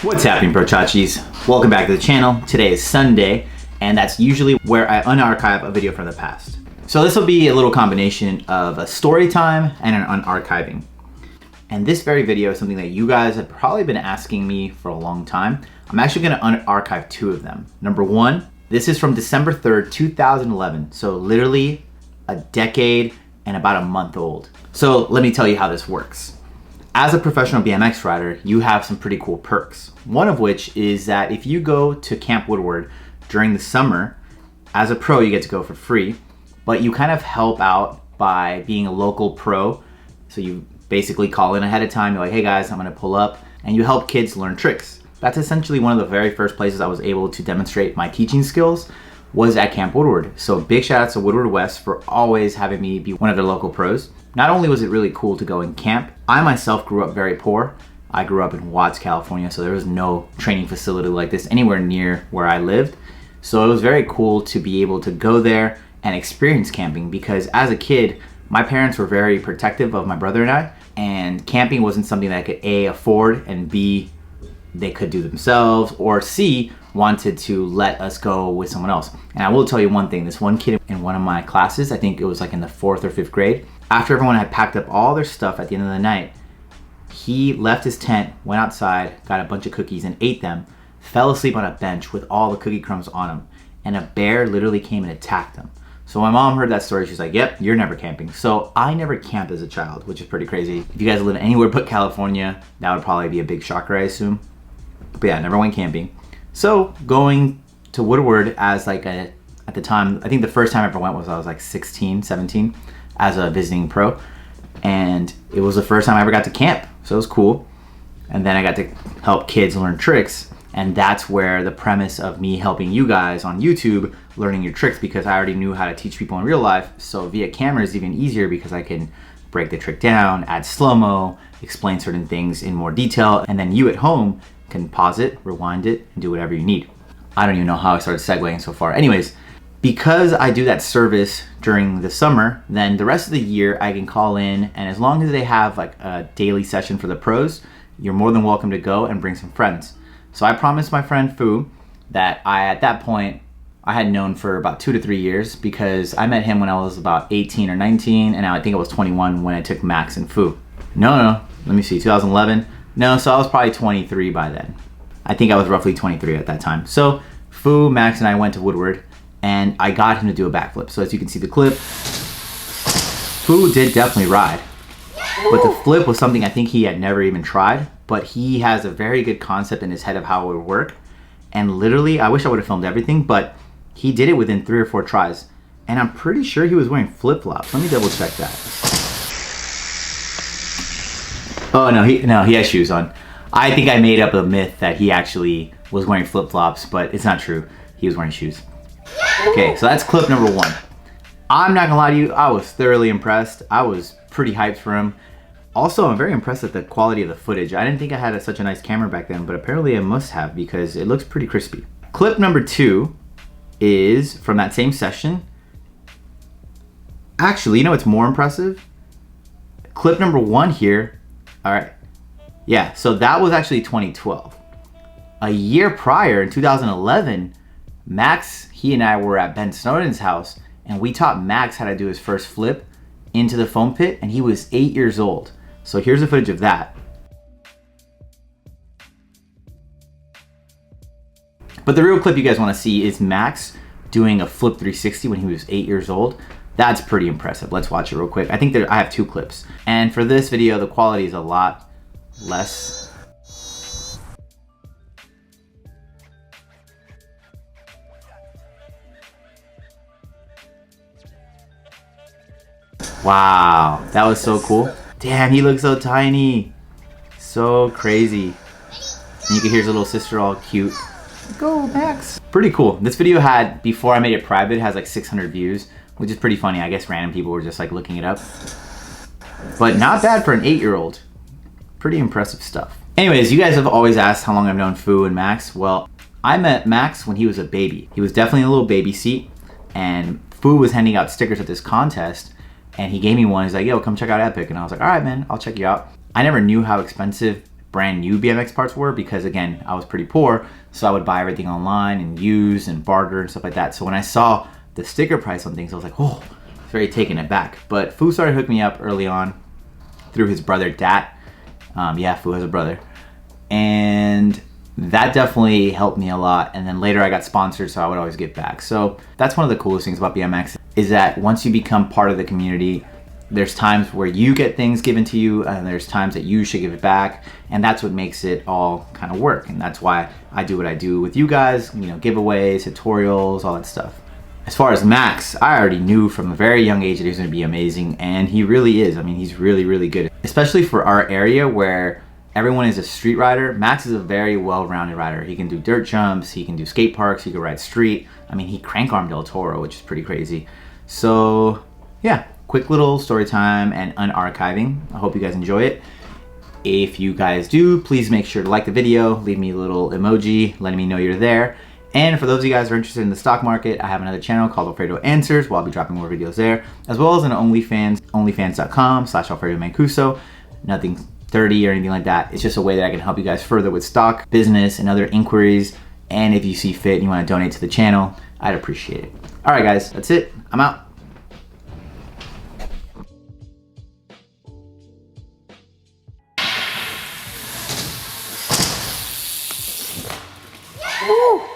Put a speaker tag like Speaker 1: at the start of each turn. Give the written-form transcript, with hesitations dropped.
Speaker 1: What's happening, bro chachis? Welcome back to the channel. Today is Sunday, and that's usually where I unarchive a video from the past. So this will be a little combination of a story time and an unarchiving. And this very video is something that you guys have probably been asking me for a long time. I'm actually gonna unarchive two of them. Number one, this is from December 3rd, 2011. So literally a decade and about a month old. So let me tell you how this works. As a professional BMX rider, you have some pretty cool perks. One of which is that if you go to Camp Woodward during the summer, as a pro, you get to go for free, but you kind of help out by being a local pro. So you basically call in ahead of time, you're like, hey guys, I'm gonna pull up, and you help kids learn tricks. That's essentially one of the very first places I was able to demonstrate my teaching skills was at Camp Woodward. So big shout outs to Woodward West for always having me be one of their local pros. Not only was it really cool to go and camp, I myself grew up very poor. I grew up in Watts, California, so there was no training facility like this anywhere near where I lived. So it was very cool to be able to go there and experience camping, because as a kid, my parents were very protective of my brother and I, and camping wasn't something that I could A, afford, and B, they could do themselves, or C, wanted to let us go with someone else. And I will tell you one thing, this one kid in one of my classes, I think it was like in the 4th or 5th grade, after everyone had packed up all their stuff at the end of the night, he left his tent, went outside, got a bunch of cookies and ate them, fell asleep on a bench with all the cookie crumbs on him, and a bear literally came and attacked him. So my mom heard that story, she's like, yep, you're never camping. So I never camped as a child, which is pretty crazy. If you guys live anywhere but California, that would probably be a big shocker, I assume. But yeah, I never went camping. So going to Woodward as like at the time, I think the first time I ever went was I was like 16, 17 as a visiting pro. And it was the first time I ever got to camp. So it was cool. And then I got to help kids learn tricks. And that's where the premise of me helping you guys on YouTube learning your tricks, because I already knew how to teach people in real life. So via camera is even easier because I can break the trick down, add slow-mo, explain certain things in more detail, and then you at home can pause it, rewind it, and do whatever you need. I don't even know how I started segueing so far. Anyways, because I do that service during the summer, then the rest of the year I can call in, and as long as they have like a daily session for the pros, you're more than welcome to go and bring some friends. So I promised my friend Fu that at that point, I had known for about 2 to 3 years, because I met him when I was about 18 or 19, and I think I was 21 when I took Max and Fu. No, let me see, 2011. No, so I was probably 23 by then. I think I was roughly 23 at that time. So Fu, Max, and I went to Woodward, and I got him to do a backflip. So as you can see the clip, Fu did definitely ride, but the flip was something I think he had never even tried, but he has a very good concept in his head of how it would work. And literally, I wish I would have filmed everything, but he did it within 3 or 4 tries. And I'm pretty sure he was wearing flip-flops. Let me double check that. Oh no, he has shoes on. I think I made up a myth that he actually was wearing flip-flops, but it's not true. He was wearing shoes. Okay, so that's clip number 1. I'm not gonna lie to you, I was thoroughly impressed. I was pretty hyped for him. Also, I'm very impressed at the quality of the footage. I didn't think I had such a nice camera back then, but apparently I must have, because it looks pretty crispy. Clip number 2 is from that same session. Actually, you know what's more impressive? Clip number 1 here. All right, yeah, so that was actually 2012. A year prior, in 2011, Max, he and I were at Ben Snowden's house, and we taught Max how to do his first flip into the foam pit, and he was 8 years old. So here's the footage of that. But the real clip you guys want to see is Max doing a flip 360 when he was 8 years old. That's pretty impressive. Let's watch it real quick. I think I have 2 clips. And for this video, the quality is a lot less. Wow, that was so cool. Damn, he looks so tiny. So crazy. And you can hear his little sister all cute. Go, Max. Pretty cool. This video had, before I made it private, it has like 600 views, which is pretty funny. I guess random people were just like looking it up. But not bad for an 8-year-old. Pretty impressive stuff. Anyways, you guys have always asked how long I've known Fu and Max. Well, I met Max when he was a baby. He was definitely in a little baby seat, and Fu was handing out stickers at this contest, and he gave me one. He's like, yo, come check out Epic. And I was like, all right, man, I'll check you out. I never knew how expensive brand new BMX parts were, because again, I was pretty poor, so I would buy everything online and use and barter and stuff like that. So when I saw the sticker price on things, I was like, oh, it's very taken aback. But Fu started hooking me up early on through his brother Dat. Yeah, Fu has a brother, and that definitely helped me a lot. And then later I got sponsored, so I would always give back. So that's one of the coolest things about BMX, is that once you become part of the community, there's times where you get things given to you, and there's times that you should give it back, and that's what makes it all kind of work. And that's why I do what I do with you guys, you know, giveaways, tutorials, all that stuff. As far as Max, I already knew from a very young age that he was going to be amazing, and he really is. I mean, he's really, really good. Especially for our area where everyone is a street rider, Max is a very well-rounded rider. He can do dirt jumps, he can do skate parks, he can ride street. I mean, he crank armed Del Toro, which is pretty crazy. So yeah, quick little story time and unarchiving. I hope you guys enjoy it. If you guys do, please make sure to like the video, leave me a little emoji letting me know you're there. And for those of you guys who are interested in the stock market, I have another channel called Alfredo Answers, where I'll be dropping more videos there, as well as an OnlyFans, onlyfans.com/Alfredo Mancuso. Nothing 30 or anything like that. It's just a way that I can help you guys further with stock, business, and other inquiries. And if you see fit and you want to donate to the channel, I'd appreciate it. All right, guys, that's it. I'm out.
Speaker 2: Woo!